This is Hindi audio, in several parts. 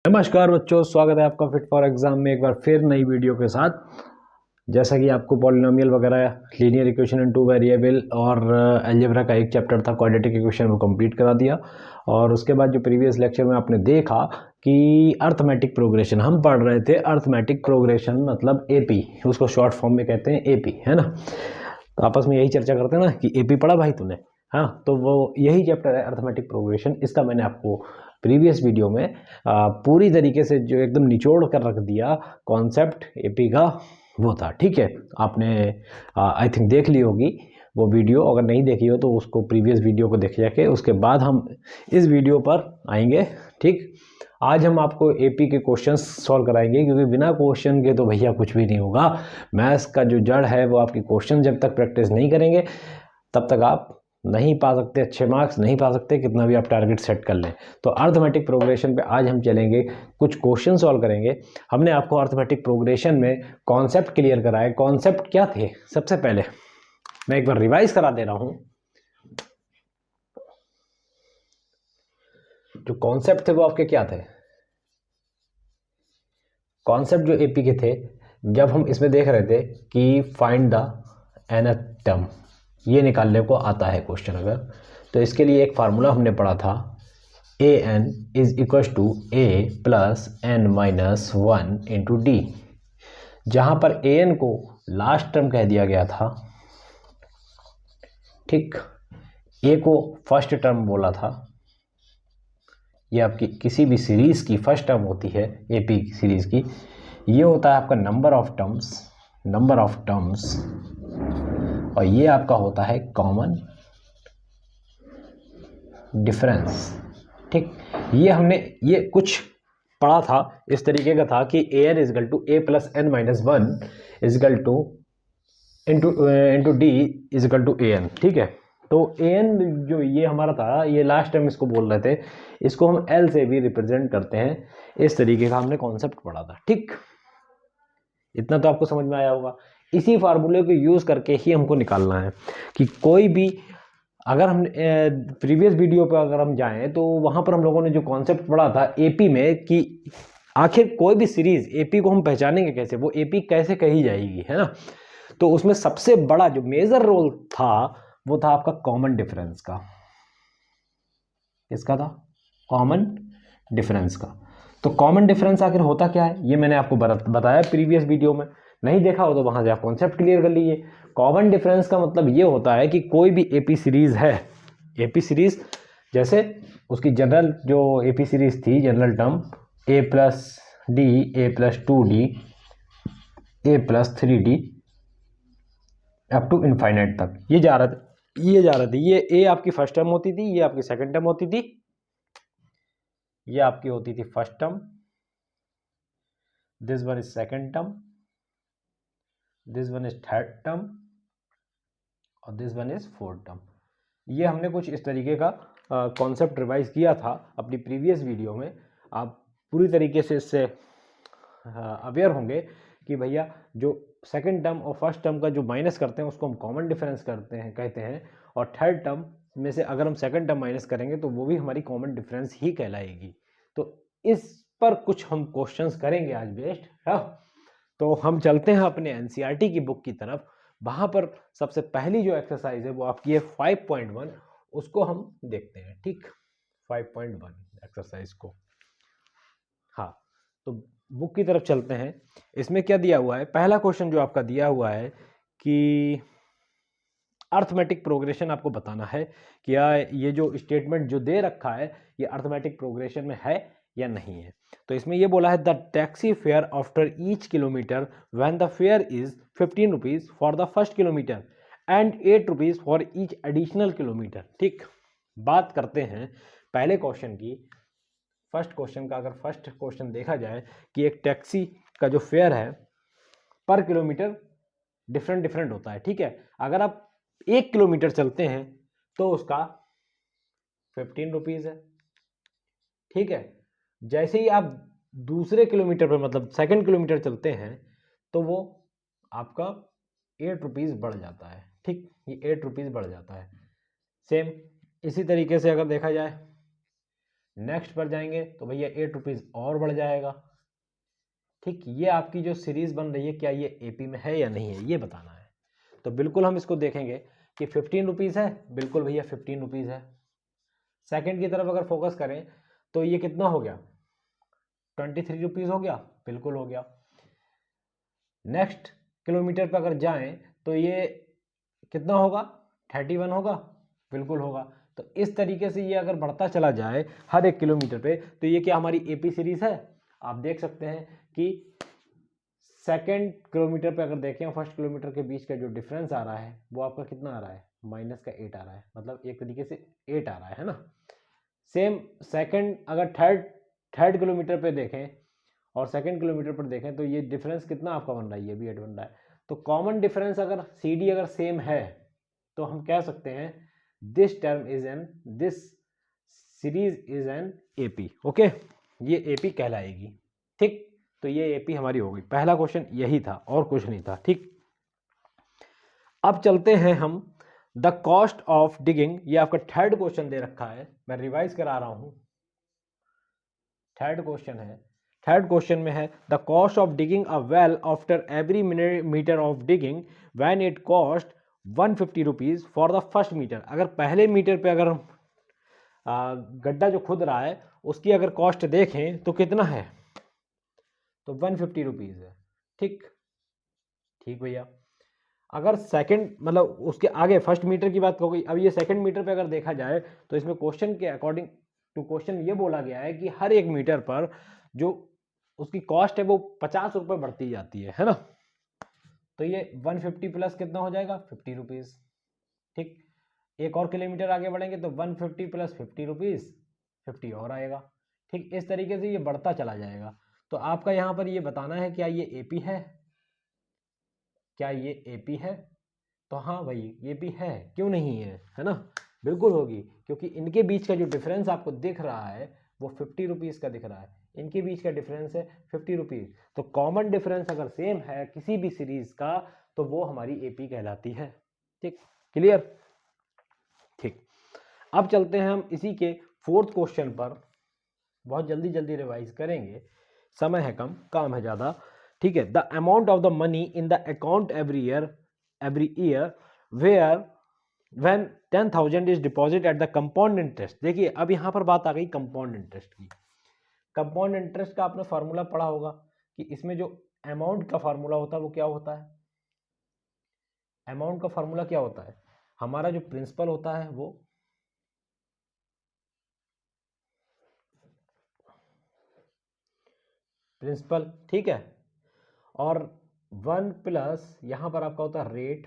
नमस्कार बच्चों, स्वागत है आपका फिट फॉर एग्जाम में एक बार फिर नई वीडियो के साथ। जैसा कि आपको पॉलिनोमियल वगैरह, linear equation in two variable और अलजेब्रा का एक चैप्टर था क्वाड्रेटिक इक्वेशन, वो कंप्लीट करा दिया। और उसके बाद जो प्रीवियस लेक्चर में आपने देखा कि अर्थमेटिक प्रोग्रेशन हम पढ़ रहे थे। अर्थमेटिक प्रोग्रेशन मतलब एपी, उसको शॉर्ट फॉर्म में कहते हैं एपी, है ना। तो आपस में यही चर्चा करते हैं ना कि एपी पढ़ा भाई तूने। हाँ, तो वो यही चैप्टर है अर्थमेटिक प्रोग्रेशन। इसका मैंने आपको प्रीवियस वीडियो में पूरी तरीके से जो एकदम निचोड़ कर रख दिया कॉन्सेप्ट एपी का, वो था। ठीक है, आपने आई थिंक देख ली होगी वो वीडियो। अगर नहीं देखी हो तो उसको प्रीवियस वीडियो को देख जाके उसके बाद हम इस वीडियो पर आएंगे। ठीक, आज हम आपको एपी के क्वेश्चंस सॉल्व कराएंगे, क्योंकि बिना क्वेश्चन के तो भैया कुछ भी नहीं होगा। मैथ्स का जो जड़ है वो आपकी क्वेश्चन जब तक प्रैक्टिस नहीं करेंगे तब तक आप नहीं पा सकते अच्छे मार्क्स, नहीं पा सकते कितना भी आप टारगेट सेट कर लें। तो अर्थमेटिक प्रोग्रेशन पे आज हम चलेंगे, कुछ क्वेश्चन सॉल्व करेंगे। हमने आपको अर्थमेटिक प्रोग्रेशन में कॉन्सेप्ट क्लियर कराए। कॉन्सेप्ट क्या थे? सबसे पहले मैं एक बार रिवाइज करा दे रहा हूं। जो कॉन्सेप्ट थे वो आपके क्या थे? कॉन्सेप्ट जो एपी के थे, जब हम इसमें देख रहे थे कि फाइंड द nth टर्म, ये निकालने को आता है क्वेश्चन अगर, तो इसके लिए एक फार्मूला हमने पढ़ा था, a n is equal to a plus n minus one into d, जहां पर ए एन को लास्ट टर्म कह दिया गया था। ठीक, ए को फर्स्ट टर्म बोला था। ये आपकी किसी भी सीरीज की फर्स्ट टर्म होती है, एपी सीरीज की। ये होता है आपका नंबर ऑफ टर्म्स, और ये आपका होता है कॉमन डिफरेंस। ठीक, ये हमने ये कुछ पढ़ा था, इस तरीके का था कि a n is equal to a plus n minus one is equal to into d is equal to a n. ठीक है, तो ए एन जो ये हमारा था, ये लास्ट टाइम इसको बोल रहे थे, इसको हम एल से भी रिप्रेजेंट करते हैं। इस तरीके का हमने कॉन्सेप्ट पढ़ा था। ठीक, इतना तो आपको समझ में आया होगा। इसी फार्मूले को यूज करके ही हमको निकालना है कि कोई भी, अगर हम प्रीवियस वीडियो पर अगर हम जाएं तो वहां पर हम लोगों ने जो कॉन्सेप्ट पढ़ा था एपी में कि आखिर कोई भी सीरीज एपी को हम पहचानेंगे कैसे, वो एपी कैसे कही जाएगी, है ना। तो उसमें सबसे बड़ा जो मेजर रोल था वो था आपका कॉमन डिफरेंस का। किसका था? कॉमन डिफरेंस का। तो कॉमन डिफरेंस आखिर होता क्या है, ये मैंने आपको बताया प्रीवियस वीडियो में। नहीं देखा हो तो वहां से आप कॉन्सेप्ट क्लियर कर लीजिए। कॉमन डिफरेंस का मतलब ये होता है कि कोई भी एपी सीरीज है, एपी सीरीज जैसे उसकी जनरल जो एपी सीरीज थी, general term A plus D, A plus two D, A plus three D, up to infinite तक ये जा रहा थी। ये ए आपकी फर्स्ट टर्म होती थी, ये आपकी सेकंड टर्म होती थी, ये आपकी होती थी first term, this one is second term, this one is third term, और this one is fourth term. ये हमने कुछ इस तरीके का कॉन्सेप्ट रिवाइज किया था अपनी प्रीवियस वीडियो में। आप पूरी तरीके से इससे अवेयर होंगे कि भैया जो सेकंड टर्म और फर्स्ट टर्म का जो माइनस करते हैं उसको हम कॉमन डिफरेंस कहते हैं, और थर्ड टर्म में से अगर हम सेकंड टर्म माइनस करेंगे तो वो भी हमारी कॉमन डिफरेंस ही कहलाएगी। तो इस पर कुछ हम क्वेश्चंस करेंगे आज बेस्ट है। तो हम चलते हैं अपने एनसीईआरटी की बुक की तरफ। वहां पर सबसे पहली जो एक्सरसाइज है वो आपकी है 5.1, उसको हम देखते हैं। ठीक, 5.1 एक्सरसाइज को। हाँ, तो बुक की तरफ चलते हैं। इसमें क्या दिया हुआ है? पहला क्वेश्चन जो आपका दिया हुआ है कि अर्थमेटिक प्रोग्रेशन आपको बताना है कि ये जो स्टेटमेंट जो दे रखा है ये अर्थमेटिक प्रोग्रेशन में है या नहीं है। तो इसमें ये बोला है the taxi fare after each kilometre when the fair is 15 rupees for the first kilometre and 8 rupees for each additional kilometre. ठीक, बात करते हैं पहले क्वेश्चन की। फर्स्ट क्वेश्चन का अगर फर्स्ट क्वेश्चन देखा जाए कि एक टैक्सी का जो फेयर है पर किलोमीटर डिफरेंट होता है। ठीक है, अगर आप 1 किलोमीटर चलते हैं तो उसका 15 रुपीज है। ठीक है, जैसे ही आप दूसरे किलोमीटर पर मतलब सेकंड किलोमीटर चलते हैं तो वो आपका 8 रुपीज बढ़ जाता है। ठीक, ये 8 रुपीज बढ़ जाता है। सेम इसी तरीके से अगर देखा जाए नेक्स्ट पर जाएंगे तो भैया 8 रुपीज़ और बढ़ जाएगा। ठीक, ये आपकी जो सीरीज बन रही है क्या ये एपी में है या नहीं है, ये बताना है। तो बिल्कुल हम इसको देखेंगे कि 15 रुपीज़ है, बिल्कुल भैया 15 रुपीज़ है। सेकंड की तरफ अगर फोकस करें तो ये कितना हो गया, 23 रुपीज़ हो गया, बिल्कुल हो गया। नेक्स्ट किलोमीटर पर अगर जाएं तो ये कितना होगा, 31 होगा, बिल्कुल होगा। तो इस तरीके से ये अगर बढ़ता चला जाए हर एक किलोमीटर पे तो ये क्या हमारी एपी सीरीज है। आप देख सकते हैं कि सेकेंड किलोमीटर पे अगर देखें फर्स्ट किलोमीटर के बीच का जो डिफरेंस आ रहा है वो आपका कितना आ रहा है, -8 आ रहा है, मतलब एक तरीके से 8 आ रहा है ना। सेम सेकंड अगर थर्ड किलोमीटर पे देखें और सेकंड किलोमीटर पर देखें तो ये डिफरेंस कितना आपका बन रहा है, ये भी 8 बन रहा है। तो कॉमन डिफरेंस अगर CD अगर सेम है तो हम कह सकते हैं this term is an, this series is an AP. Okay, ये एपी कहलाएगी। ठीक, तो ये एपी हमारी हो गई। पहला क्वेश्चन यही था और कुछ नहीं था। ठीक, अब चलते हैं हम द कॉस्ट ऑफ डिगिंग, ये आपका थर्ड क्वेश्चन दे रखा है, मैं रिवाइज करा रहा हूं। थर्ड क्वेश्चन है, थर्ड क्वेश्चन में है the cost of digging a well after every metre of digging when it cost 150 rupees for the first metre. अगर पहले मीटर पे अगर गड्ढा जो खुद रहा है उसकी अगर कॉस्ट देखें तो कितना है, तो 150 रुपीज़ है। ठीक, ठीक भैया। अगर सेकंड मतलब उसके आगे फर्स्ट मीटर की बात हो गई, अब ये सेकंड मीटर पे अगर देखा जाए तो इसमें क्वेश्चन के अकॉर्डिंग टू क्वेश्चन ये बोला गया है कि हर एक मीटर पर जो उसकी कॉस्ट है वो 50 रुपये बढ़ती जाती है ना। तो ये 150 प्लस कितना हो जाएगा, 50 रुपीज़। ठीक, एक और किलोमीटर आगे बढ़ेंगे तो 150 प्लस 50 रुपीज़, 50 और आएगा। ठीक, इस तरीके से ये बढ़ता चला जाएगा। तो आपका यहाँ पर ये बताना है क्या ये एपी है, क्या ये एपी है। तो हाँ भाई ये भी है, क्यों नहीं है ना, बिल्कुल होगी, क्योंकि इनके बीच का जो डिफरेंस आपको दिख रहा है वो 50 रुपीज़ का दिख रहा है, इनके बीच का डिफरेंस है 50 रुपीज़। तो कॉमन डिफरेंस अगर सेम है किसी भी सीरीज का तो वो हमारी एपी कहलाती है। ठीक, क्लियर। ठीक, अब चलते हैं हम इसी के फोर्थ क्वेश्चन पर, बहुत जल्दी जल्दी रिवाइज करेंगे, समय है कम काम है ज़्यादा। ठीक है, the amount of the money in the account every year where when 10,000 is deposit at the compound interest. देखिए अब यहाँ पर बात आ गई कंपाउंड इंटरेस्ट की। कंपाउंड इंटरेस्ट का आपने फार्मूला पढ़ा होगा कि इसमें जो अमाउंट का फार्मूला होता है वो क्या होता है, अमाउंट का फार्मूला क्या होता है, हमारा जो प्रिंसिपल होता है वो प्रिंसिपल, ठीक है, और 1 प्लस यहाँ पर आपका होता है रेट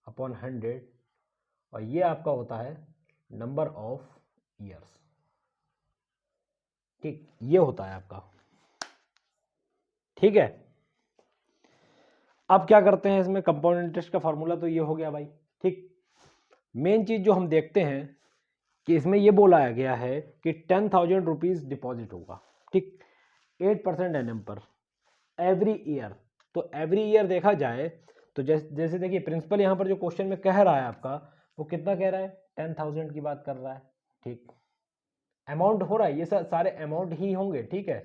अपॉन 100, और ये आपका होता है नंबर ऑफ ईयर्स। ठीक, ये होता है आपका। ठीक है, अब क्या करते हैं इसमें, कंपाउंड इंटरेस्ट का फार्मूला तो ये हो गया भाई। ठीक, मेन चीज जो हम देखते हैं कि इसमें ये बोला गया है कि 10,000 रुपीज डिपॉजिट होगा। ठीक, 8% एनएम पर एवरी ईयर। तो एवरी ईयर देखा जाए तो जैसे देखिए प्रिंसिपल यहाँ पर जो क्वेश्चन में कह रहा है आपका वो कितना कह रहा है, 10,000 की बात कर रहा है। ठीक, अमाउंट हो रहा है, ये सारे अमाउंट ही होंगे। ठीक है,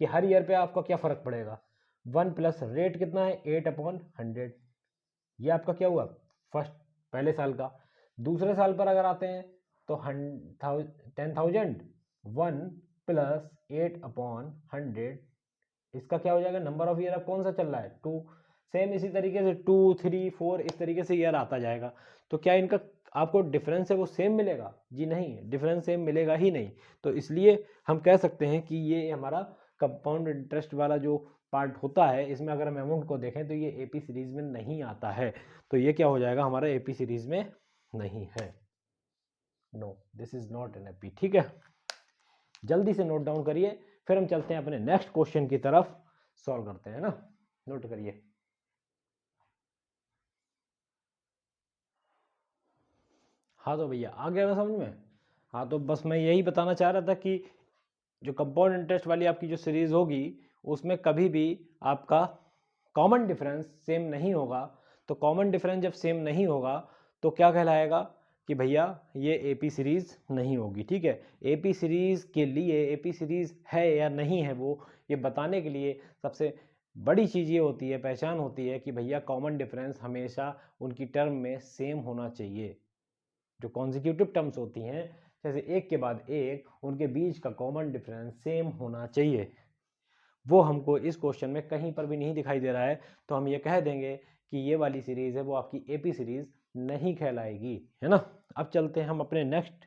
कि हर ईयर पे आपका क्या फर्क पड़ेगा, 1 प्लस रेट कितना है 8/100, ये आपका क्या हुआ फर्स्ट पहले साल का। दूसरे साल पर अगर आते हैं तो 10,000 1 प्लस 8/100, इसका क्या हो जाएगा, नंबर ऑफ ईयर अब कौन सा चल रहा है 2। सेम इसी तरीके से 2 3 4 इस तरीके से ईयर आता जाएगा। तो क्या इनका आपको डिफरेंस है वो सेम मिलेगा, जी नहीं, डिफरेंस सेम मिलेगा ही नहीं। तो इसलिए हम कह सकते हैं कि ये हमारा कंपाउंड इंटरेस्ट वाला जो पार्ट होता है इसमें अगर हम अमाउंट को देखें तो ये एपी सीरीज में नहीं आता है। तो ये क्या हो जाएगा हमारा एपी सीरीज में नहीं है, no this is not an AP. ठीक है, जल्दी से नोट डाउन करिए, फिर हम चलते हैं अपने नेक्स्ट क्वेश्चन की तरफ, सॉल्व करते हैं ना, नोट करिए। हाँ तो भैया आ गया ना समझ में। हाँ तो बस मैं यही बताना चाह रहा था कि जो कंपाउंड इंटरेस्ट वाली आपकी जो सीरीज होगी उसमें कभी भी आपका कॉमन डिफरेंस सेम नहीं होगा। तो कॉमन डिफरेंस जब सेम नहीं होगा तो क्या कहलाएगा कि भैया ये एपी सीरीज़ नहीं होगी। ठीक है, एपी सीरीज़ के लिए एपी सीरीज़ है या नहीं है वो ये बताने के लिए सबसे बड़ी चीज़ ये होती है, पहचान होती है कि भैया कॉमन डिफरेंस हमेशा उनकी टर्म में सेम होना चाहिए। जो कॉन्जिक्यूटिव टर्म्स होती हैं जैसे एक के बाद एक, उनके बीच का कॉमन डिफरेंस सेम होना चाहिए। वो हमको इस क्वेश्चन में कहीं पर भी नहीं दिखाई दे रहा है, तो हम ये कह देंगे कि ये वाली सीरीज़ है वो आपकी एपी सीरीज़ नहीं कहलाएगी, है ना। अब चलते हैं हम अपने नेक्स्ट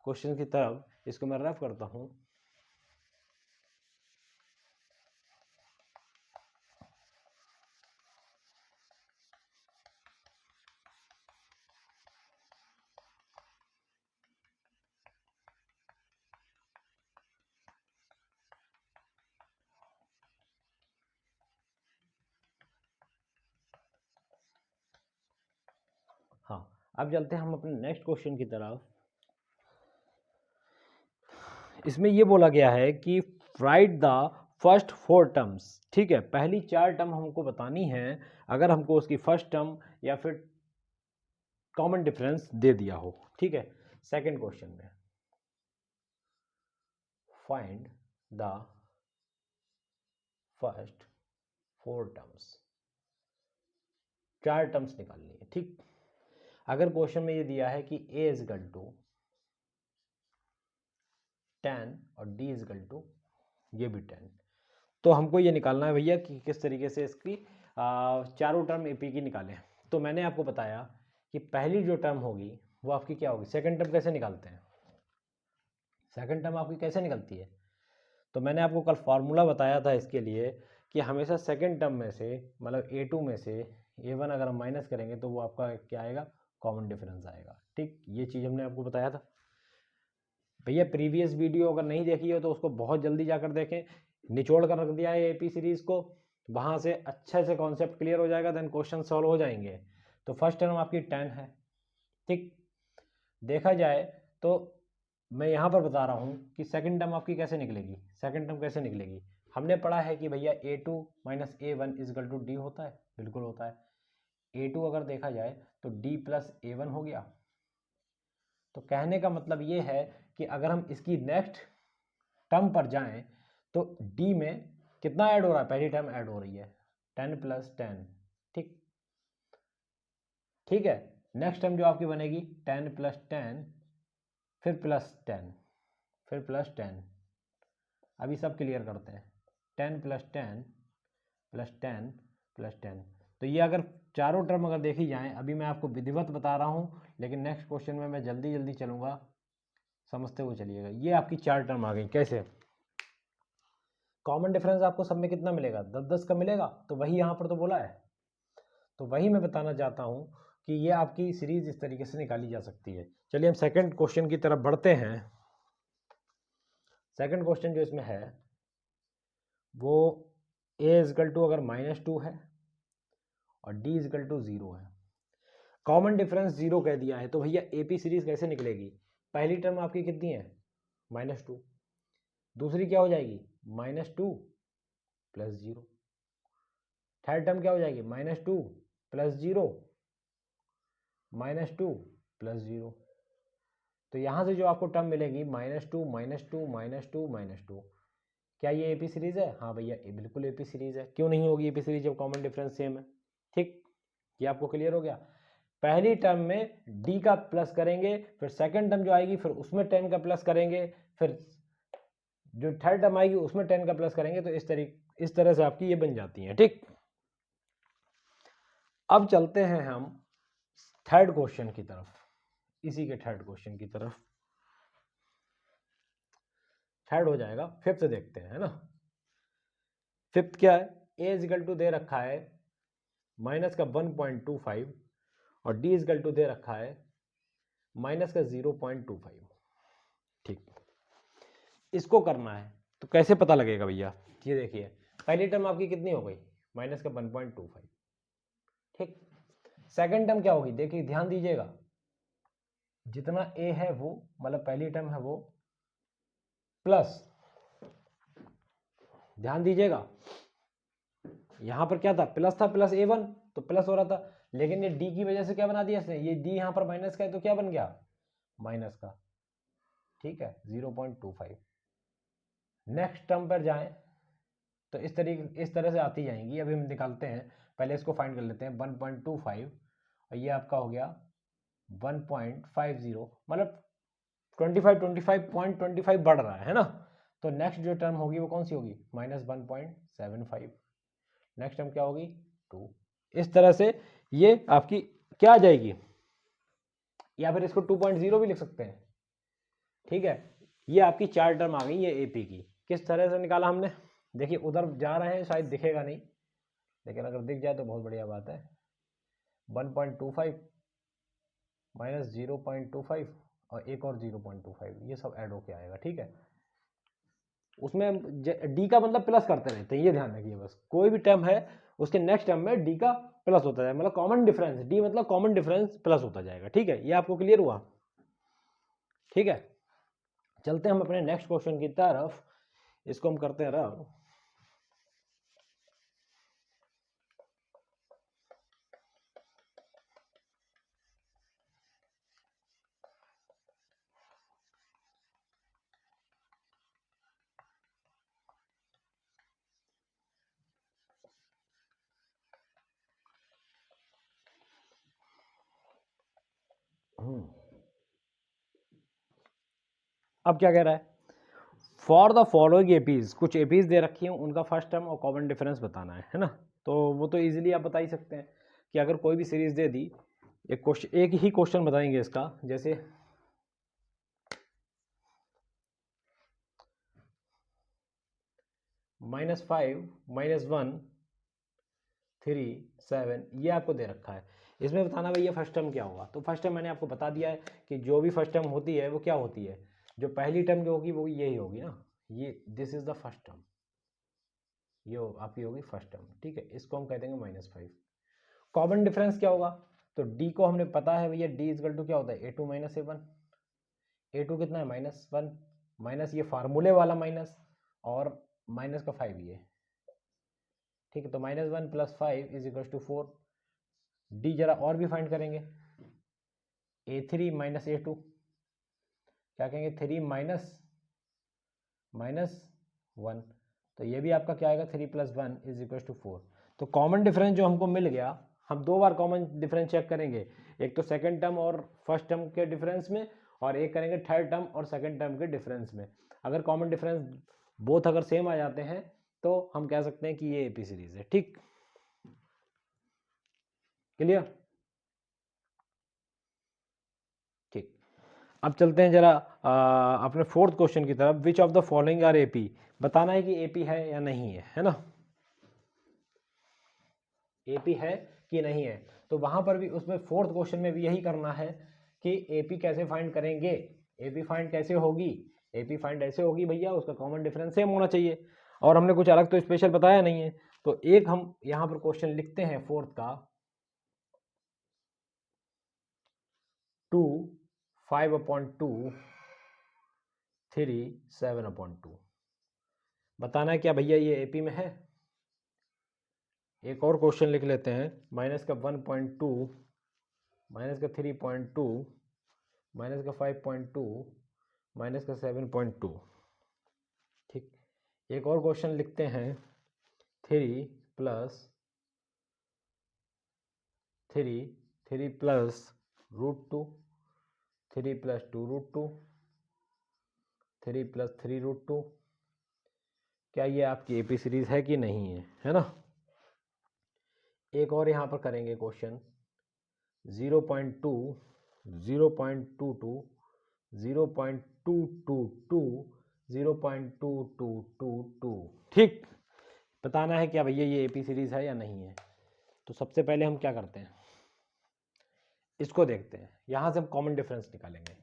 क्वेश्चन की तरफ, इसको मैं रफ करता हूँ। हाँ, अब चलते हैं हम अपने नेक्स्ट क्वेश्चन की तरफ। इसमें ये बोला गया है कि राइट द फर्स्ट 4 टर्म्स। ठीक है, पहली 4 टर्म हमको बतानी है अगर हमको उसकी फर्स्ट टर्म या फिर कॉमन डिफरेंस दे दिया हो। ठीक है, सेकंड क्वेश्चन में find the first 4 terms, 4 terms निकालनी है। ठीक, अगर क्वेश्चन में ये दिया है कि a इज इक्वल टू 10 और d इज इक्वल टू ये भी 10, तो हमको ये निकालना है भैया कि किस तरीके से इसकी चारों टर्म एपी की निकालें। तो मैंने आपको बताया कि पहली जो टर्म होगी वो आपकी क्या होगी, सेकंड टर्म कैसे निकालते हैं, सेकंड टर्म आपकी कैसे निकलती है। तो मैंने आपको कल फार्मूला बताया था इसके लिए कि हमेशा सेकंड टर्म में से मतलब a2 में से a1 अगर हम माइनस करेंगे तो वो आपका क्या आएगा, कॉमन डिफरेंस आएगा। ठीक, ये चीज़ हमने आपको बताया था। भैया प्रीवियस वीडियो अगर नहीं देखी हो तो उसको बहुत जल्दी जाकर देखें, निचोड़ कर रख दिया है एपी सीरीज़ को, वहाँ से अच्छे से कॉन्सेप्ट क्लियर हो जाएगा, देन क्वेश्चन सॉल्व हो जाएंगे। तो फर्स्ट टर्म आपकी 10 है। ठीक, देखा जाए तो मैं यहाँ पर बता रहा हूँ कि सेकंड टर्म आपकी कैसे निकलेगी। सेकंड टर्म कैसे निकलेगी, हमने पढ़ा है कि भैया a2 minus a1 is equal to D होता है, बिल्कुल होता है। a2 अगर देखा जाए तो d प्लस a1 हो गया। तो कहने का मतलब ये है कि अगर हम इसकी नेक्स्ट टर्म पर जाएं तो d में कितना ऐड हो रहा है, पहली टर्म ऐड हो रही है 10 प्लस 10। ठीक, ठीक है, नेक्स्ट टर्म जो आपकी बनेगी 10 प्लस 10 फिर प्लस 10 फिर प्लस 10। अभी सब क्लियर करते हैं, 10 प्लस 10 प्लस 10 प्लस 10। तो ये अगर चारों टर्म अगर देखी जाएं, अभी मैं आपको विधिवत बता रहा हूँ लेकिन नेक्स्ट क्वेश्चन में मैं जल्दी जल्दी चलूँगा, समझते हुए चलिएगा। ये आपकी 4 टर्म आ गई। कैसे, कॉमन डिफरेंस आपको सब में कितना मिलेगा, 10-10 का मिलेगा, तो वही यहाँ पर तो बोला है। तो वही मैं बताना चाहता हूँ कि ये आपकी सीरीज इस तरीके से निकाली जा सकती है। चलिए हम सेकंड क्वेश्चन की तरफ बढ़ते हैं। सेकंड क्वेश्चन जो इसमें है वो a इजकल टू अगर -2 है और d इजकल टू 0 है, कॉमन डिफरेंस 0 कह दिया है, तो भैया एपी सीरीज कैसे निकलेगी। पहली टर्म आपकी कितनी है, -2, दूसरी क्या हो जाएगी -2 प्लस 0, थर्ड टर्म क्या हो जाएगी -2 प्लस 0 -2 प्लस 0। तो यहाँ से जो आपको टर्म मिलेगी -2 -2 -2 -2, क्या ये एपी सीरीज है। हाँ भैया ये बिल्कुल एपी सीरीज है, क्यों नहीं होगी एपी सीरीज जब कॉमन डिफरेंस सेम है। ठीक, ये आपको क्लियर हो गया। पहली टर्म में d का प्लस करेंगे, फिर सेकंड टर्म जो आएगी फिर उसमें 10 का प्लस करेंगे, फिर जो थर्ड टर्म आएगी उसमें 10 का प्लस करेंगे, तो इस तरह से आपकी ये बन जाती है। ठीक, अब चलते हैं हम थर्ड क्वेश्चन की तरफ, इसी के थर्ड क्वेश्चन की तरफ, थर्ड हो जाएगा, फिफ्थ देखते हैं, है ना। फिफ्थ क्या है, a इजकल टू दे रखा है माइनस का 1.25 और d इजकल टू दे रखा है माइनस का 0.25। ठीक, इसको करना है तो कैसे पता लगेगा भैया, ये देखिए पहली टर्म आपकी कितनी हो गई माइनस का 1.25। ठीक, सेकंड टर्म क्या होगी, देखिए ध्यान दीजिएगा, जितना a है वो मतलब पहली टर्म है वो प्लस, ध्यान दीजिएगा यहां पर क्या था, प्लस था, प्लस a1 तो प्लस हो रहा था, लेकिन ये डी की वजह से क्या बना दिया इसने, ये डी यहाँ पर माइनस का है तो क्या बन गया, माइनस का, ठीक है 0.25। नेक्स्ट टर्म पर जाएं तो इस तरह से आती जाएंगी। अभी हम निकालते हैं, पहले इसको फाइंड कर लेते हैं। 1.25 और ये आपका हो गया 1.50, मतलब 25 बढ़ रहा है ना। तो नेक्स्ट जो टर्म होगी वो कौन सी होगी, -1.75। नेक्स्ट टर्म क्या होगी, 2। इस तरह से ये आपकी क्या आ जाएगी, या फिर इसको 2.0 भी लिख सकते हैं, ठीक है। ये आपकी 4 टर्म आ गई ये एपी की। किस तरह से निकाला हमने, देखिए उधर जा रहे हैं शायद दिखेगा नहीं, लेकिन अगर दिख जाए तो बहुत बढ़िया बात है। 1.25 माइनस 0.25 और एक और 0.25, ये सब ऐड होके आएगा, ठीक है। उसमें डी का मतलब प्लस करते रहते हैं, ये ध्यान रखिए बस। कोई भी टर्म है उसके नेक्स्ट टर्म में डी का प्लस होता जाएगा, मतलब कॉमन डिफरेंस, डी मतलब कॉमन डिफरेंस प्लस होता जाएगा, ठीक है। ये आपको क्लियर हुआ, ठीक है। चलते हैं हम अपने नेक्स्ट क्वेश्चन की तरफ, इसको हम करते हैं रब। अब क्या कह रहा है, फॉर द फॉलोइंग एपीज, कुछ एपीज दे रखी हैं, उनका फर्स्ट टर्म और कॉमन डिफरेंस बताना है ना। तो वो तो इजीली आप बता ही सकते हैं कि अगर कोई भी सीरीज दे दी, एक ही क्वेश्चन बताएंगे इसका, जैसे -5 -1 3 7, ये आपको दे रखा है। इसमें बताना भैया फर्स्ट टर्म क्या होगा। तो फर्स्ट टर्म मैंने आपको बता दिया है कि जो भी फर्स्ट टर्म होती है वो क्या होती है, जो पहली टर्म जो होगी वो यही होगी ना, ये this is the first term, ये आपकी होगी फर्स्ट टर्म, ठीक है। इसको हम कह देंगे -5। कॉमन डिफरेंस क्या होगा, तो डी को हमने पता है भैया, डी इजकल टू क्या होता है, a2 - a1। a2 कितना है, -1, माइनस ये फार्मूले वाला माइनस, और माइनस का 5 ये, ठीक है। तो -1 + 5 = 4। डी जरा और भी फाइंड करेंगे, a3 - a2, क्या कहेंगे, 3 माइनस 1, तो ये भी आपका क्या आएगा, 3 + 1 = 4। तो कॉमन डिफरेंस जो हमको मिल गया, हम 2 बार कॉमन डिफरेंस चेक करेंगे, एक तो सेकंड टर्म और फर्स्ट टर्म के डिफरेंस में, और एक करेंगे थर्ड टर्म और सेकंड टर्म के डिफरेंस में। अगर कॉमन डिफरेंस बोथ अगर सेम आ जाते हैं तो हम कह सकते हैं कि ये एपी सीरीज है, ठीक, क्लियर, ठीक। अब चलते हैं जरा अपने फोर्थ क्वेश्चन की तरफ। Which of the following are AP, बताना है कि एपी है या नहीं है ना, एपी है कि नहीं है। तो वहां पर भी उसमें फोर्थ क्वेश्चन में भी यही करना है कि एपी कैसे फाइंड करेंगे, एपी फाइंड कैसे होगी, एपी फाइंड ऐसे होगी भैया, उसका कॉमन डिफरेंस सेम होना चाहिए, और हमने कुछ अलग तो स्पेशल बताया नहीं है। तो एक हम यहां पर क्वेश्चन लिखते हैं फोर्थ का, 2 5/2 3 7/2, बताना है क्या भैया ये एपी में है। एक और क्वेश्चन लिख लेते हैं, -1.2 -3.2 -5.2 -7.2, ठीक। एक और क्वेश्चन लिखते हैं, 3 + 3 3 + √2 3 + 2 √2 3 + 3 √2, क्या ये आपकी एपी सीरीज है कि नहीं है ना। एक और यहाँ पर करेंगे क्वेश्चन, 0.2 0.22 0.222 0.2222, ठीक। बताना है क्या भैया ये एपी सीरीज है या नहीं है। तो सबसे पहले हम क्या करते हैं, इसको देखते हैं, यहां से हम कॉमन डिफरेंस निकालेंगे।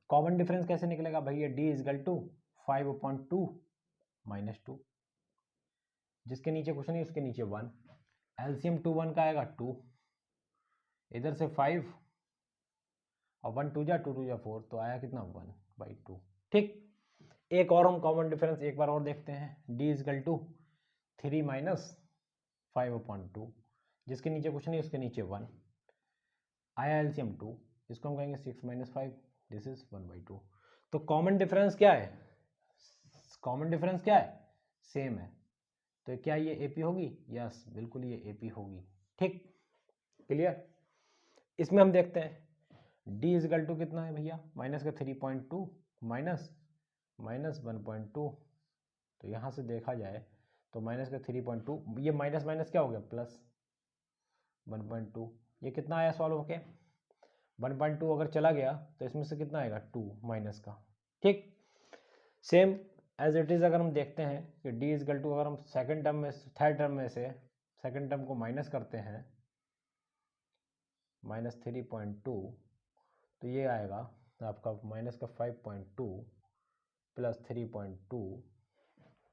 कॉमन डिफरेंस कैसे निकलेगा भैया, d = 5/2 -2, जिसके नीचे कुछ नहीं उसके नीचे 1, एलसीएम 2 1 का आएगा 2, इधर से 5 और 1 2 जा 2 2 जा 4, तो आया कितना 1/2, ठीक। एक और हम कॉमन डिफरेंस एक बार और देखते हैं, d = 3 - 5/2, जिसके नीचे कुछ नहीं उसके नीचे 1, आया एलसीएम 2, इसको हम कहेंगे 6 - 5, दिस इज 1/2। तो कॉमन डिफरेंस क्या है? कॉमन डिफरेंस क्या है? सेम है। तो क्या ये एपी होगी? यस, बिल्कुल ये एपी होगी। ठीक, क्लियर। इसमें हम देखते हैं डी इजकल टू कितना है भैया, माइनस का 3.2 माइनस 1.2। तो यहाँ से देखा जाए तो माइनस का 3.2, ये माइनस माइनस क्या हो गया, प्लस 1.2। ये कितना आया सॉल्व होके? 1.2 अगर चला गया तो इसमें से कितना आएगा, 2 माइनस का। ठीक, सेम एज इट इज अगर हम देखते हैं कि डी इजकल टू, अगर हम सेकंड टर्म में, थर्ड टर्म में से सेकंड टर्म को माइनस करते हैं, माइनस 3.2, तो ये आएगा आपका माइनस का 5.2 प्लस 3.2,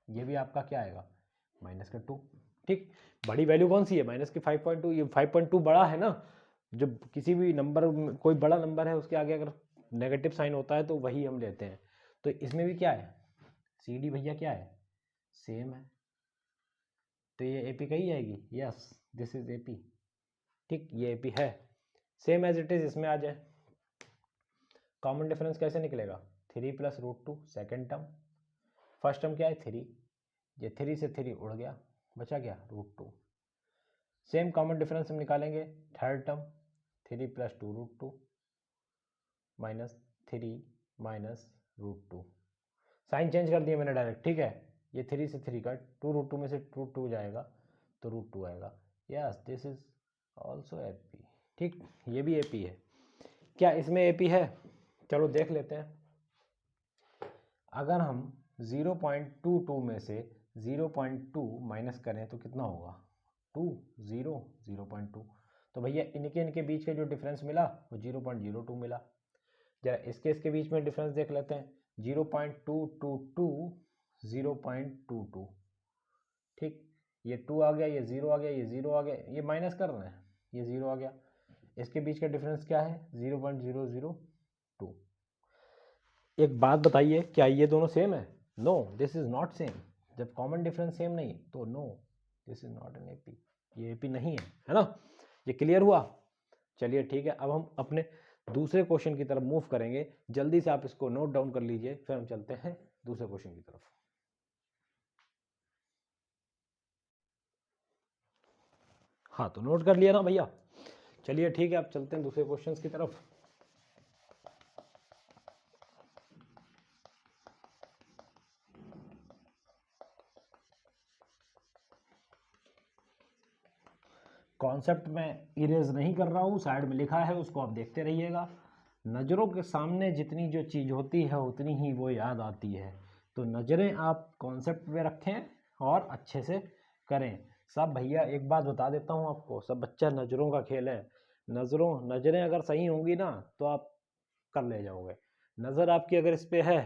ये भी आपका क्या आएगा, माइनस का 2। ठीक, बड़ी वैल्यू कौन सी है, माइनस की 5.2। ये 5.2 बड़ा है ना, जब किसी भी नंबर, कोई बड़ा नंबर है उसके आगे अगर नेगेटिव साइन होता है तो वही हम लेते हैं। तो इसमें भी क्या है, सी डी भैया क्या है, सेम है। तो ये एपी कही जाएगी, यस दिस इज एपी। ठीक, ये एपी है, सेम एज इट इज इसमें आ जाए। कॉमन डिफरेंस कैसे निकलेगा, 3 plus √2 second term, first term क्या है 3, ये 3 से 3 उड़ गया, बचा क्या √2। सेम कॉमन डिफरेंस हम निकालेंगे third term, 3 plus 2 √2 minus 3 minus √2, sign change कर दिया मैंने डायरेक्ट। ठीक है, ये 3 से 3 कट, 2 √2 में से √2 जाएगा तो √2 आएगा। Yes this is also AP. ठीक, ये भी एपी है। क्या इसमें एपी है? चलो देख लेते हैं। अगर हम 0.22 में से 0.2 माइनस करें तो कितना होगा, 2 0 0.2। तो भैया इनके बीच का जो डिफरेंस मिला वो 0.02 मिला। जरा इसके बीच में डिफरेंस देख लेते हैं, 0.222 0.22। ठीक, ये 2 आ गया, ये 0 आ गया, ये 0 आ गया, ये माइनस कर रहे हैं, ये 0 आ गया। इसके बीच का डिफरेंस क्या है, 0.002। एक बात बताइए, क्या ये दोनों सेम है? No, this is not same. जब कॉमन डिफरेंस सेम नहीं तो no, this is not an AP, ये एपी नहीं है ना। ये क्लियर हुआ? चलिए ठीक है, अब हम अपने दूसरे क्वेश्चन की तरफ मूव करेंगे। जल्दी से आप इसको नोट डाउन कर लीजिए, फिर हम चलते हैं दूसरे क्वेश्चन की तरफ। हाँ, तो नोट कर लिया ना भैया। चलिए ठीक है, अब चलते हैं दूसरे क्वेश्चंस की तरफ। कॉन्सेप्ट में इरेज नहीं कर रहा हूँ, साइड में लिखा है, उसको आप देखते रहिएगा। नज़रों के सामने जितनी जो चीज़ होती है उतनी ही वो याद आती है। तो नज़रें आप कॉन्सेप्ट में रखें और अच्छे से करें। सब भैया एक बात बता देता हूँ आपको, सब बच्चा नज़रों का खेल है। नज़रें अगर सही होंगी ना तो आप कर ले जाओगे। नज़र आपकी अगर इस पे है,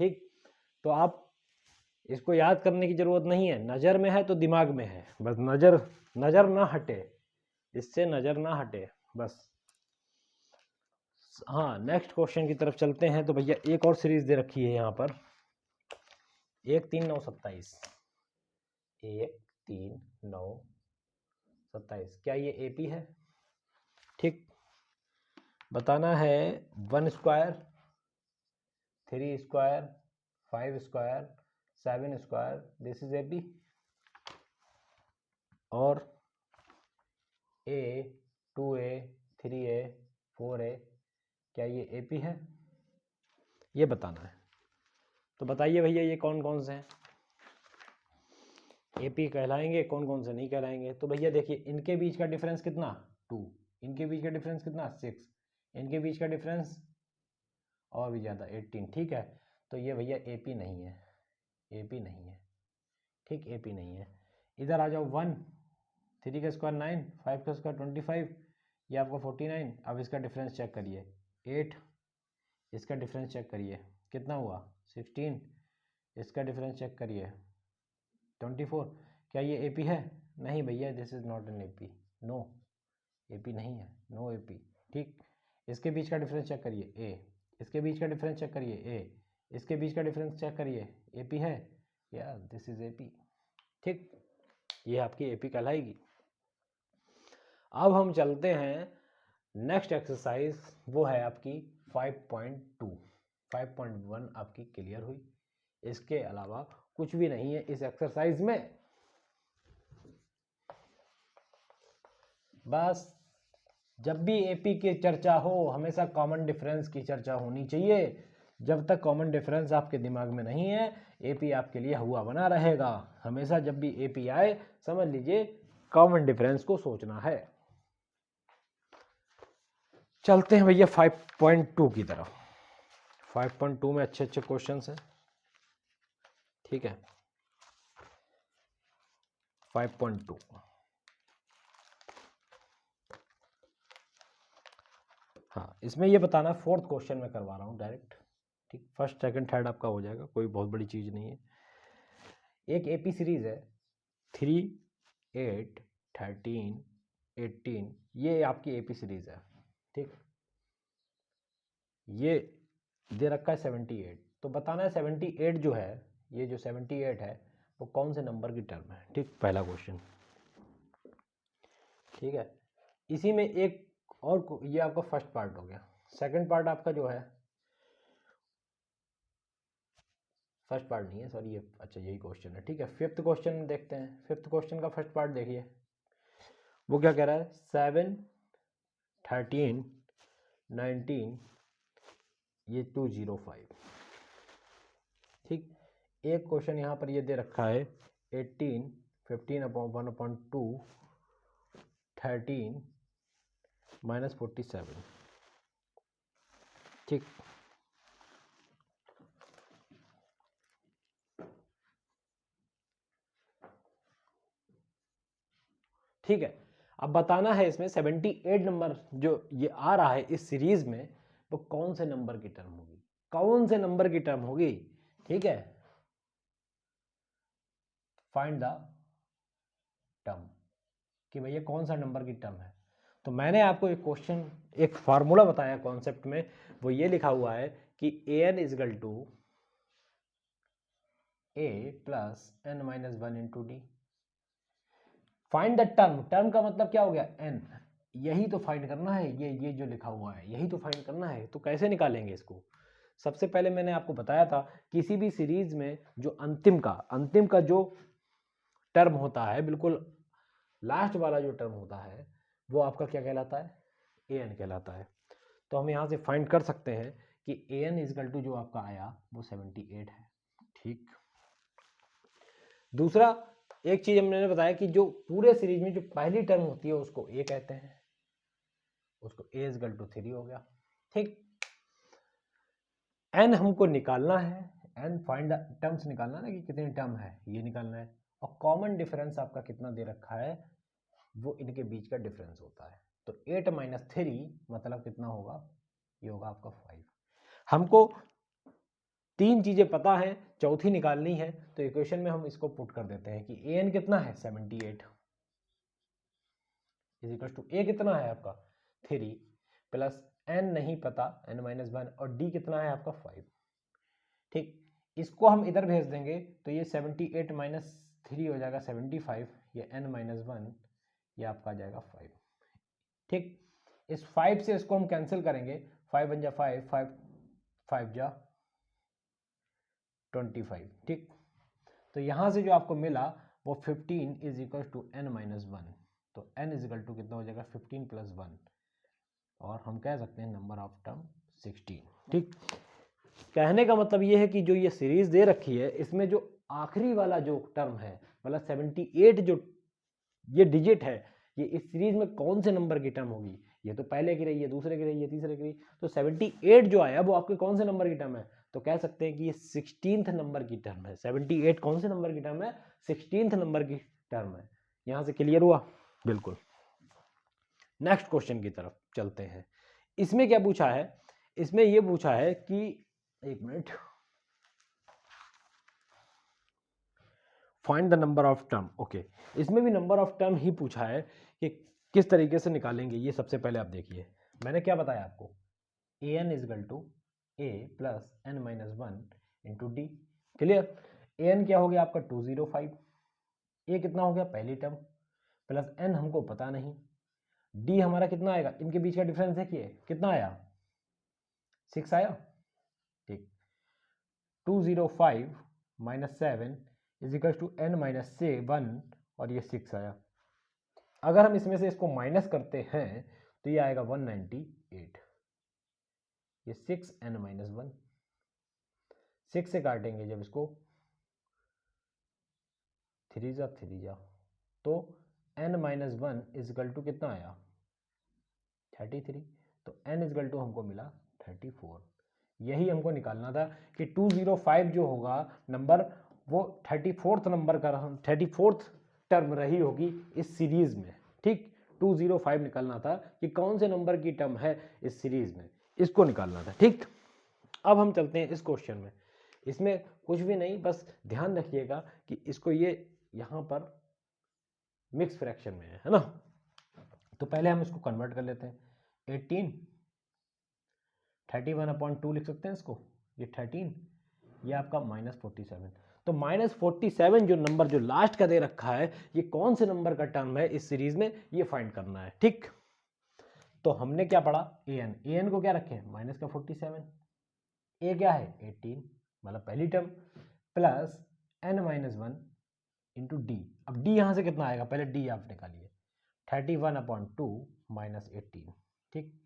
ठीक, तो आप इसको याद करने की ज़रूरत नहीं है। नज़र में है तो दिमाग में है, बस नज़र ना हटे, इससे नज़र ना हटे बस। हाँ, नेक्स्ट क्वेश्चन की तरफ चलते हैं। तो भैया एक और सीरीज दे रखी है यहाँ पर, 1 3 9 27, 1 3 9 27। क्या ये एपी है? ठीक, बताना है 1 square 3 square 5 square 7 square, this is AP. और a 2a 3a 4a, क्या ये एपी है? ये बताना है। तो बताइए भैया ये कौन कौन से हैं एपी कहलाएंगे, कौन कौन से नहीं कहलाएंगे। तो भैया देखिए, इनके बीच का डिफरेंस कितना 2, इनके बीच का डिफरेंस कितना 6, इनके बीच का डिफरेंस और भी ज़्यादा 18। ठीक है, तो ये भैया एपी नहीं है, एपी नहीं है। ठीक, एपी नहीं है। इधर आ जाओ, 1 3 का स्क्वायर 9, 5 का स्क्वायर 25, ये आपका 49। अब इसका डिफरेंस चेक करिए, 8, इसका डिफरेंस चेक करिए कितना हुआ 16, इसका डिफरेंस चेक करिए 24। क्या ये एपी है? नहीं भैया, this is not an AP, no, AP नहीं है, नो एपी। ठीक, इसके बीच का डिफरेंस चेक करिए ए, इसके बीच का डिफरेंस चेक करिए ए, इसके बीच का डिफरेंस चेक करिए, एपी है या दिस इज एपी। ठीक, ये आपकी एपी कहलाएगी। अब हम चलते हैं नेक्स्ट एक्सरसाइज वो है आपकी 5.2। 5.1 आपकी क्लियर हुई। इसके अलावा कुछ भी नहीं है इस एक्सरसाइज में। बस जब भी एपी की चर्चा हो हमेशा कॉमन डिफरेंस की चर्चा होनी चाहिए। जब तक कॉमन डिफरेंस आपके दिमाग में नहीं है एपी आपके लिए हुआ बना रहेगा। हमेशा जब भी एपी आए समझ लीजिए कॉमन डिफरेंस को सोचना है। चलते हैं भैया 5.2 की तरफ। 5.2 में अच्छे अच्छे क्वेश्चंस हैं, ठीक है। 5.2 हाँ, इसमें ये बताना, फोर्थ क्वेश्चन में करवा रहा हूँ डायरेक्ट, ठीक। फर्स्ट सेकंड थर्ड आपका हो जाएगा, कोई बहुत बड़ी चीज़ नहीं है। एक एपी सीरीज है 3, 8, 13, 18, ये आपकी एपी सीरीज है, ठीक। ये दे रखा है 78, तो बताना है 78 जो है, ये जो 78 है वो कौन से नंबर की टर्म है, ठीक। पहला क्वेश्चन, ठीक है। इसी में एक और, ये आपका फर्स्ट पार्ट हो गया। सेकंड पार्ट आपका जो है, फर्स्ट पार्ट नहीं है सॉरी, ये अच्छा यही क्वेश्चन है, ठीक है। फिफ्थ क्वेश्चन देखते हैं। फिफ्थ क्वेश्चन का फर्स्ट पार्ट देखिए, वो क्या कह रहा है, 7, 13, 19, ये 205, ठीक। एक क्वेश्चन यहाँ पर ये दे रखा है 18, 15/1/2, 13 -47, ठीक। ठीक है, अब बताना है इसमें 78 नंबर जो ये आ रहा है इस सीरीज में वो कौन से नंबर की टर्म होगी, कौन से नंबर की टर्म होगी, ठीक है। फाइंड द टर्म, कि भैया कौन सा नंबर की टर्म है। तो मैंने आपको एक क्वेश्चन, एक फार्मूला बताया कॉन्सेप्ट में, वो ये लिखा हुआ है कि an is equal to a plus n minus 1 into D. Find the term, term का मतलब क्या हो गया, n, यही तो फाइंड करना है, ये जो लिखा हुआ है यही तो फाइंड करना है। तो कैसे निकालेंगे इसको, सबसे पहले मैंने आपको बताया था किसी भी सीरीज में जो अंतिम का जो टर्म होता है, बिल्कुल लास्ट वाला जो टर्म होता है वो आपका क्या कहलाता है, an कहलाता है। तो हम यहाँ से फाइंड कर सकते हैं कि an इजकल टू जो आपका आया वो 78 है, ठीक। दूसरा एक चीज हमने बताया कि जो पूरे सीरीज में जो पहली टर्म होती है उसको a कहते हैं, उसको a इजकल टू 3 हो गया, ठीक। n हमको निकालना है, n फाइंड टर्म्स निकालना ना कि कितनी टर्म है ये निकालना है, और कॉमन डिफरेंस आपका कितना दे रखा है वो इनके बीच का डिफरेंस होता है। तो 8 - 3 मतलब कितना होगा, ये होगा आपका 5। हमको तीन चीजें पता है, चौथी निकालनी है, तो इक्वेशन में हम इसको पुट कर देते हैं कि an कितना है 78 इज इक्वल टू a कितना है आपका 3 प्लस n नहीं पता n माइनस 1 और d कितना है आपका 5, ठीक। इसको हम इधर भेज देंगे तो ये 78 माइनस 3 हो जाएगा 75, ये n माइनस 1 ये आपका आ जाएगा 5, ठीक। इस 5 से इसको हम कैंसिल करेंगे, 5 1 जा 5, 5 5 जा 25, ठीक। तो यहां से जो आपको मिला वो 15 is equal to n minus 1, तो n इज इक्वल टू कितना हो जाएगा 15 प्लस 1, और हम कह सकते हैं नंबर ऑफ टर्म 16, ठीक। कहने का मतलब ये है कि जो ये सीरीज दे रखी है इसमें जो आखिरी वाला जो टर्म है मतलब 78 जो ये डिजिट है, ये इस सीरीज में कौन से नंबर की टर्म होगी, ये तो पहले की रही है, दूसरे की रही है, तीसरे की रही, तो 78 जो आया वो आपके कौन से नंबर की टर्म है, तो कह सकते हैं कि ये 16th नंबर की टर्म है। 78 कौन से नंबर की टर्म है, 16th नंबर की टर्म है। यहां से क्लियर हुआ, बिल्कुल। नेक्स्ट क्वेश्चन की तरफ चलते हैं। इसमें क्या पूछा है, इसमें यह पूछा है कि, एक minute, find the number of term, okay. इसमें भी नंबर ऑफ टर्म ही पूछा है कि किस तरीके से निकालेंगे। ये सबसे पहले आप देखिए, मैंने क्या बताया आपको, an is equal to a plus n minus 1 into D, clear. an क्या हो गया आपका 205, a कितना हो गया पहली टर्म, प्लस n हमको पता नहीं, डी हमारा कितना आएगा, इनके बीच का डिफरेंस देखिए कितना आया, 6 आया। ठीक, 205 minus 7 is equal to n minus 1 और ये 6 आया। अगर हम इसमें से इसको माइनस करते हैं तो ये आएगा 198, ये 6n माइनस 1, 6 से काटेंगे जब इसको 3 जा तो n minus 1 is equal to कितना आया 33, तो n इज इक्वल टू हमको मिला 34। यही हमको निकालना था कि 205 जो होगा नंबर वो 34th नंबर का 34th टर्म रही होगी इस सीरीज में। ठीक, 205 निकालना था कि कौन से नंबर की टर्म है इस सीरीज में, इसको निकालना था। ठीक, अब हम चलते हैं इस क्वेश्चन में। इसमें कुछ भी नहीं, बस ध्यान रखिएगा कि इसको ये यहाँ पर मिक्स फ्रैक्शन में है ना। तो पहले हम इसको कन्वर्ट कर लेते हैं, 18 31/2 लिख सकते हैं इसको, ये 13, ये आपका -47। तो -47 जो नंबर जो लास्ट का दे रखा है ये कौन से नंबर का टर्म है इस सीरीज में, ये फाइंड करना है। ठीक, तो हमने क्या पढ़ा, an को क्या रखे -47, ए क्या है 18 मतलब पहली term, plus n minus 1 into D. अब डी यहां से कितना आएगा, पहले डी आप निकालिए, 31/2 माइनस 18। ठीक,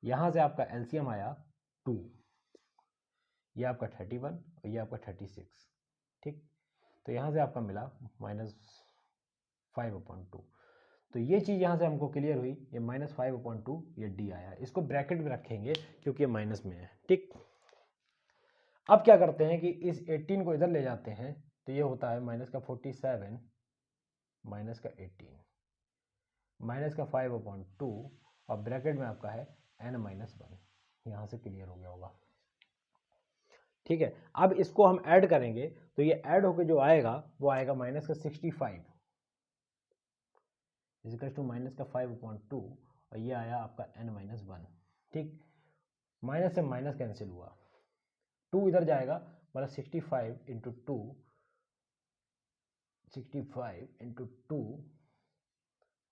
यहां से आपका एलसीएम आया 2, ये आपका 31 और ये आपका 36। ठीक, तो यहाँ से आपका मिला -5/2। तो ये चीज़ यहाँ से हमको क्लियर हुई, ये -5/2 ये डी आया। इसको ब्रैकेट में रखेंगे क्योंकि ये माइनस में है। ठीक, अब क्या करते हैं कि इस 18 को इधर ले जाते हैं तो ये होता है -47 माइनस का 18 माइनस का 5/2 और ब्रैकेट में आपका है n-1। यहाँ से क्लियर हो गया होगा। ठीक है, अब इसको हम ऐड करेंगे तो ये ऐड होकर जो आएगा वो आएगा -65 इजिकल टू -5/2 और ये आया आपका n-1। ठीक, माइनस से माइनस कैंसिल हुआ, 2 इधर जाएगा मतलब 65 इंटू 2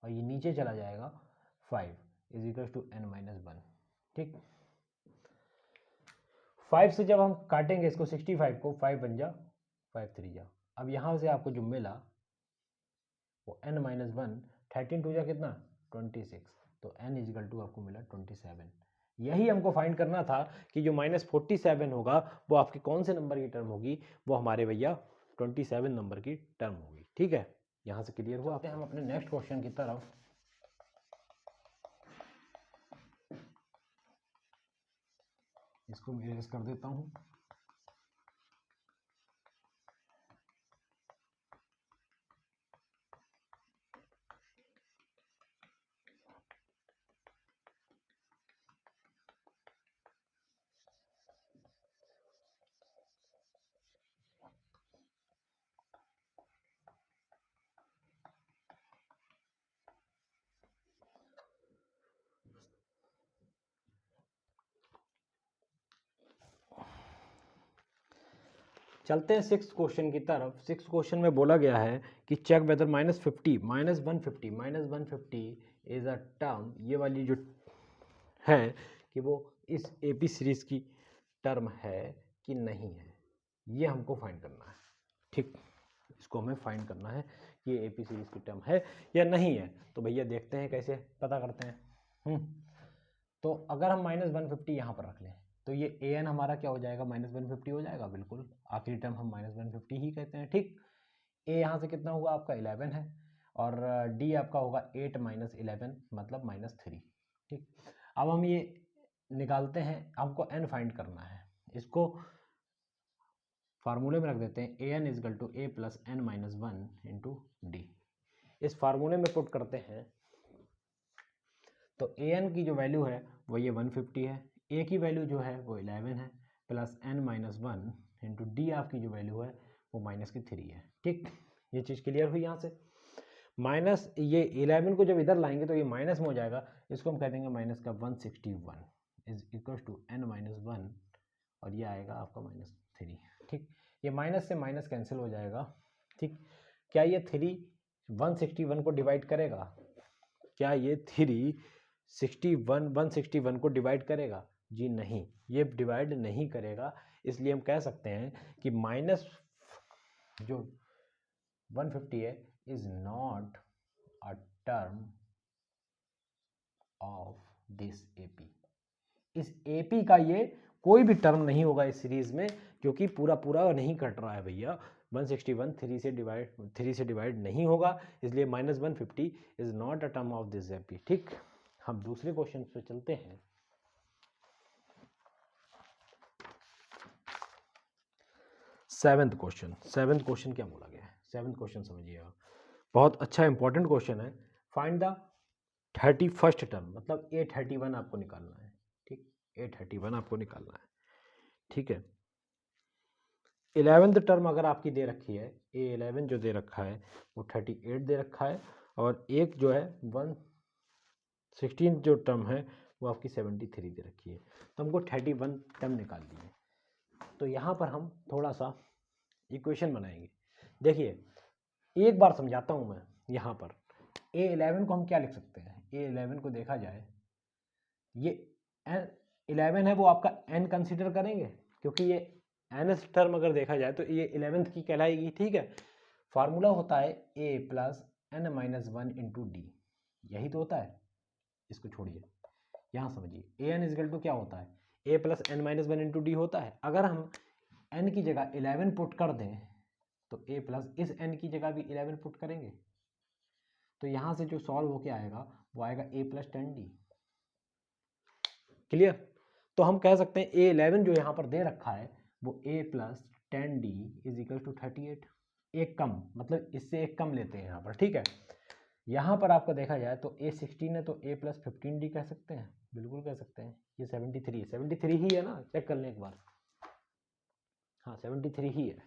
और ये नीचे चला जाएगा 5 इजिकल टू n-1। ठीक, 5 से जब हम काटेंगे इसको 65 को, 5 बन जा 5 3 जा। अब यहाँ से आपको जो मिला वो n-1, 13 2 जा कितना 26, तो n इजिकल टू आपको मिला 27। यही हमको फाइंड करना था कि जो -47 होगा वो आपके कौन से नंबर की टर्म होगी, वो हमारे भैया 27 नंबर की टर्म होगी। ठीक है, यहाँ से क्लियर हुआ। हम अपने नेक्स्ट क्वेश्चन की तरफ। इसको मैं इरेज कर देता हूँ। चलते हैं 6th क्वेश्चन की तरफ। 6th क्वेश्चन में बोला गया है कि check whether -150 is a term, ये वाली जो है कि वो इस एपी सीरीज की टर्म है कि नहीं है, ये हमको फाइंड करना है। ठीक, इसको हमें फाइंड करना है कि ये एपी सीरीज की टर्म है या नहीं है। तो भैया देखते हैं कैसे पता करते हैं। तो अगर हम -150 यहाँ पर रख लें तो ये an हमारा क्या हो जाएगा, -150 हो जाएगा। बिल्कुल, आखिरी टर्म हम -150 ही कहते हैं। ठीक, a यहाँ से कितना हुआ आपका 11 है और d आपका होगा 8 - 11 मतलब -3। ठीक, अब हम ये निकालते हैं, हमको n फाइंड करना है। इसको फार्मूले में रख देते हैं, an is equal to a plus n-1 into D. इस फार्मूले में पुट करते हैं तो an की जो वैल्यू है वो ये 150 है, a की वैल्यू जो है वो 11 है, प्लस n-1 इंटू डी आपकी जो वैल्यू है वो -3 है। ठीक, ये चीज़ क्लियर हुई। यहाँ से माइनस ये 11 को जब इधर लाएंगे तो ये माइनस में हो जाएगा, इसको हम कह देंगे माइनस का 161 इज इक्वल टू n-1 और ये आएगा आपका -3। ठीक, ये माइनस से माइनस कैंसिल हो जाएगा। ठीक, क्या ये 3 161 को डिवाइड करेगा, क्या ये 161 को डिवाइड करेगा? जी नहीं, ये डिवाइड नहीं करेगा। इसलिए हम कह सकते हैं कि माइनस जो 150 है is not a term of this AP. इस एपी का ये कोई भी टर्म नहीं होगा इस सीरीज में, क्योंकि पूरा पूरा नहीं कट रहा है भैया। 161 3 से डिवाइड नहीं होगा, इसलिए -150 is not a term of this AP. ठीक, हम दूसरे क्वेश्चन पे चलते हैं। सेवेंथ क्वेश्चन क्या बोला गया है? सेवेंथ क्वेश्चन समझिएगा, बहुत अच्छा इंपॉर्टेंट क्वेश्चन है। फाइंड द 31st टर्म, मतलब A31 आपको निकालना है। ठीक, A31 आपको निकालना है। ठीक है, 11th टर्म अगर आपकी दे रखी है, A11 जो दे रखा है वो 38 दे रखा है, और एक जो है 116 जो टर्म है वो आपकी 73 दे रखी है। तो हमको 31 टर्म निकालनी है। तो यहाँ पर हम थोड़ा सा इक्वेशन बनाएंगे। देखिए, एक बार समझाता हूँ मैं। यहाँ पर A11 को हम क्या लिख सकते हैं? A11 को देखा जाए, ये N11 है, वो आपका N कंसिडर करेंगे, क्योंकि ये nth टर्म अगर देखा जाए तो ये 11th की कहलाएगी। ठीक है, फार्मूला होता है A plus N minus 1 into D, यही तो होता है। इसको छोड़िए, यहाँ समझिए। An इजकल टू क्या होता है? A plus N minus 1 into D होता है। अगर हम N की जगह 11 पुट कर दें तो A प्लस इस N की जगह भी 11 पुट करेंगे, तो यहाँ से जो सॉल्व होके आएगा वो आएगा A प्लस 10D। क्लियर? तो हम कह सकते हैं A11 जो यहाँ पर दे रखा है वो A plus 10D is equal to 38। एक कम, मतलब इससे एक कम लेते हैं यहाँ पर। ठीक है, यहाँ पर आपको देखा जाए तो A16 है, तो A प्लस 15D कह सकते हैं, बिल्कुल कह सकते हैं। ये 73 ही है ना, चेक कर लें एक बार। हाँ, 73 ही है।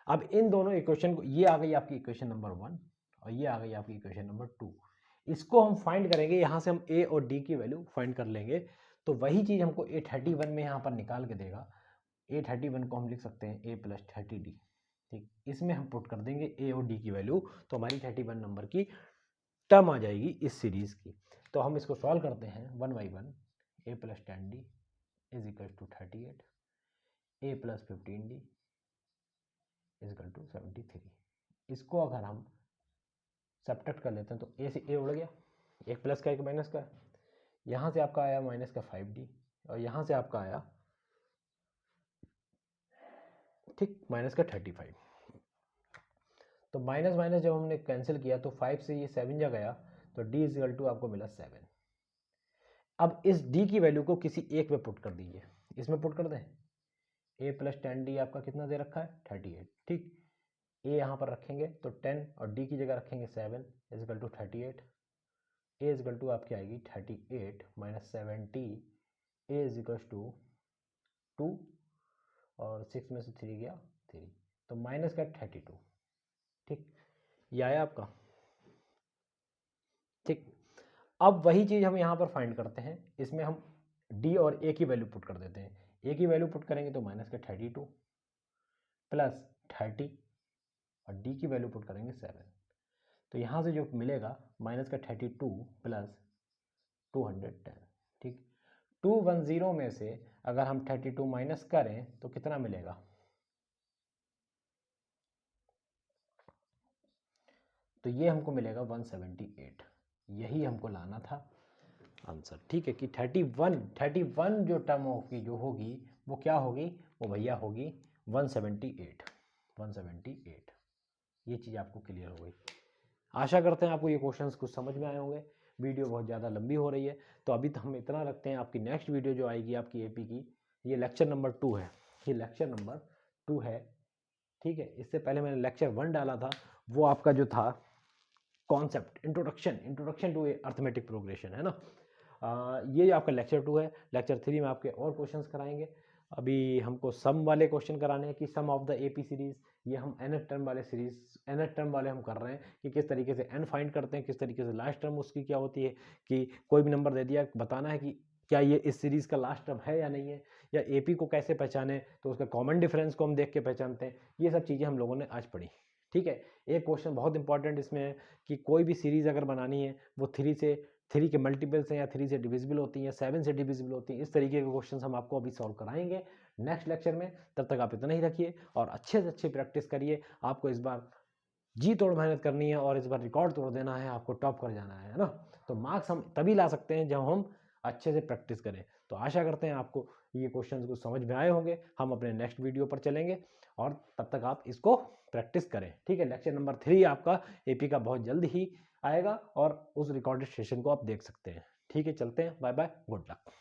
अब इन दोनों इक्वेशन को, ये आ गई आपकी इक्वेशन नंबर 1 और ये आ गई आपकी इक्वेशन नंबर 2। इसको हम फाइंड करेंगे, यहाँ से हम A और D की वैल्यू फाइंड कर लेंगे। तो वही चीज़ हमको A31 में यहाँ पर निकाल के देगा। A31 को हम लिख सकते हैं A प्लस 30D। ठीक, इसमें हम पुट कर देंगे A और D की वैल्यू, तो हमारी 31 नंबर की टर्म आ जाएगी इस सीरीज की। तो हम इसको सॉल्व करते हैं 1 by 1। A plus 10D is equal to 38, A plus 15D is equal to 73। इसको अगर हम सब्ट्रैक्ट कर लेते हैं तो A से A उड़ गया, एक प्लस का एक माइनस का, यहाँ से आपका आया माइनस का 5D और यहाँ से आपका आया, ठीक, माइनस का 35। तो माइनस माइनस जब हमने कैंसिल किया तो 5 से ये 7 जा गया, तो D इज इक्वल टू आपको मिला 7। अब इस D की वैल्यू को किसी एक में पुट कर दीजिए, इसमें पुट कर दें। A प्लस 10D आपका कितना दे रखा है? 38। ठीक, A यहाँ पर रखेंगे तो 10 और D की जगह रखेंगे 7 is equal to 38। A is equal to आपकी आएगी 38 minus 70, A is equal to 2 और 6 में से 3 गया 3, तो माइनस का 32। ठीक, ये आया आपका। ठीक, अब वही चीज़ हम यहाँ पर फाइंड करते हैं। इसमें हम D और A की वैल्यू पुट कर देते हैं। A की वैल्यू पुट करेंगे तो माइनस का 32 प्लस 30 और D की वैल्यू पुट करेंगे 7। तो यहाँ से जो मिलेगा माइनस का 32 प्लस 210। ठीक, 210 में से अगर हम 32 माइनस करें तो कितना मिलेगा? तो ये हमको मिलेगा 178। यही हमको लाना था आंसर। ठीक है, कि 31 जो टर्म होगी वो क्या होगी? वो भैया होगी 178। ये चीज़ आपको क्लियर हो गई। आशा करते हैं आपको ये क्वेश्चंस कुछ समझ में आए होंगे। वीडियो बहुत ज़्यादा लंबी हो रही है, तो अभी तो हम इतना रखते हैं। आपकी नेक्स्ट वीडियो जो आएगी आपकी एपी की, ये लेक्चर नंबर 2 है। ये लेक्चर नंबर 2 है। ठीक है, इससे पहले मैंने लेक्चर 1 डाला था, वो आपका जो था concept introduction to arithmetic progression है ना। ये आपका लेक्चर 2 है। लेक्चर 3 में आपके और क्वेश्चंस कराएंगे। अभी हमको सम वाले क्वेश्चन कराने हैं कि सम ऑफ द एपी सीरीज, ये हम nth टर्म वाले हम कर रहे हैं कि किस तरीके से n फाइंड करते हैं, किस तरीके से लास्ट टर्म उसकी क्या होती है, कि कोई भी नंबर दे दिया, बताना है कि क्या ये इस सीरीज का लास्ट टर्म है या नहीं है, या एपी को कैसे पहचाने, तो उसका कॉमन डिफरेंस को हम देख के पहचानते हैं। ये सब चीज़ें हम लोगों ने आज पढ़ी। ठीक है। एक क्वेश्चन बहुत इंपॉर्टेंट इसमें है कि कोई भी सीरीज अगर बनानी है वो 3 के मल्टीपल्स हैं या 3 से डिविजिबल होती हैं, 7 से डिविजिबल होती हैं, इस तरीके के क्वेश्चन हम आपको अभी सॉल्व कराएंगे नेक्स्ट लेक्चर में। तब तक आप इतना ही रखिए और अच्छे से अच्छी प्रैक्टिस करिए। आपको इस बार जी तोड़ मेहनत करनी है और इस बार रिकॉर्ड तोड़ देना है, आपको टॉप कर जाना है ना। तो मार्क्स हम तभी ला सकते हैं जब हम अच्छे से प्रैक्टिस करें। तो आशा करते हैं आपको ये क्वेश्चंस को समझ में आए होंगे। हम अपने नेक्स्ट वीडियो पर चलेंगे और तब तक आप इसको प्रैक्टिस करें। ठीक है, लेक्चर नंबर 3 आपका एपी का बहुत जल्द ही आएगा और उस रिकॉर्डेड सेशन को आप देख सकते हैं। ठीक है, चलते हैं, बाय बाय, गुड लक।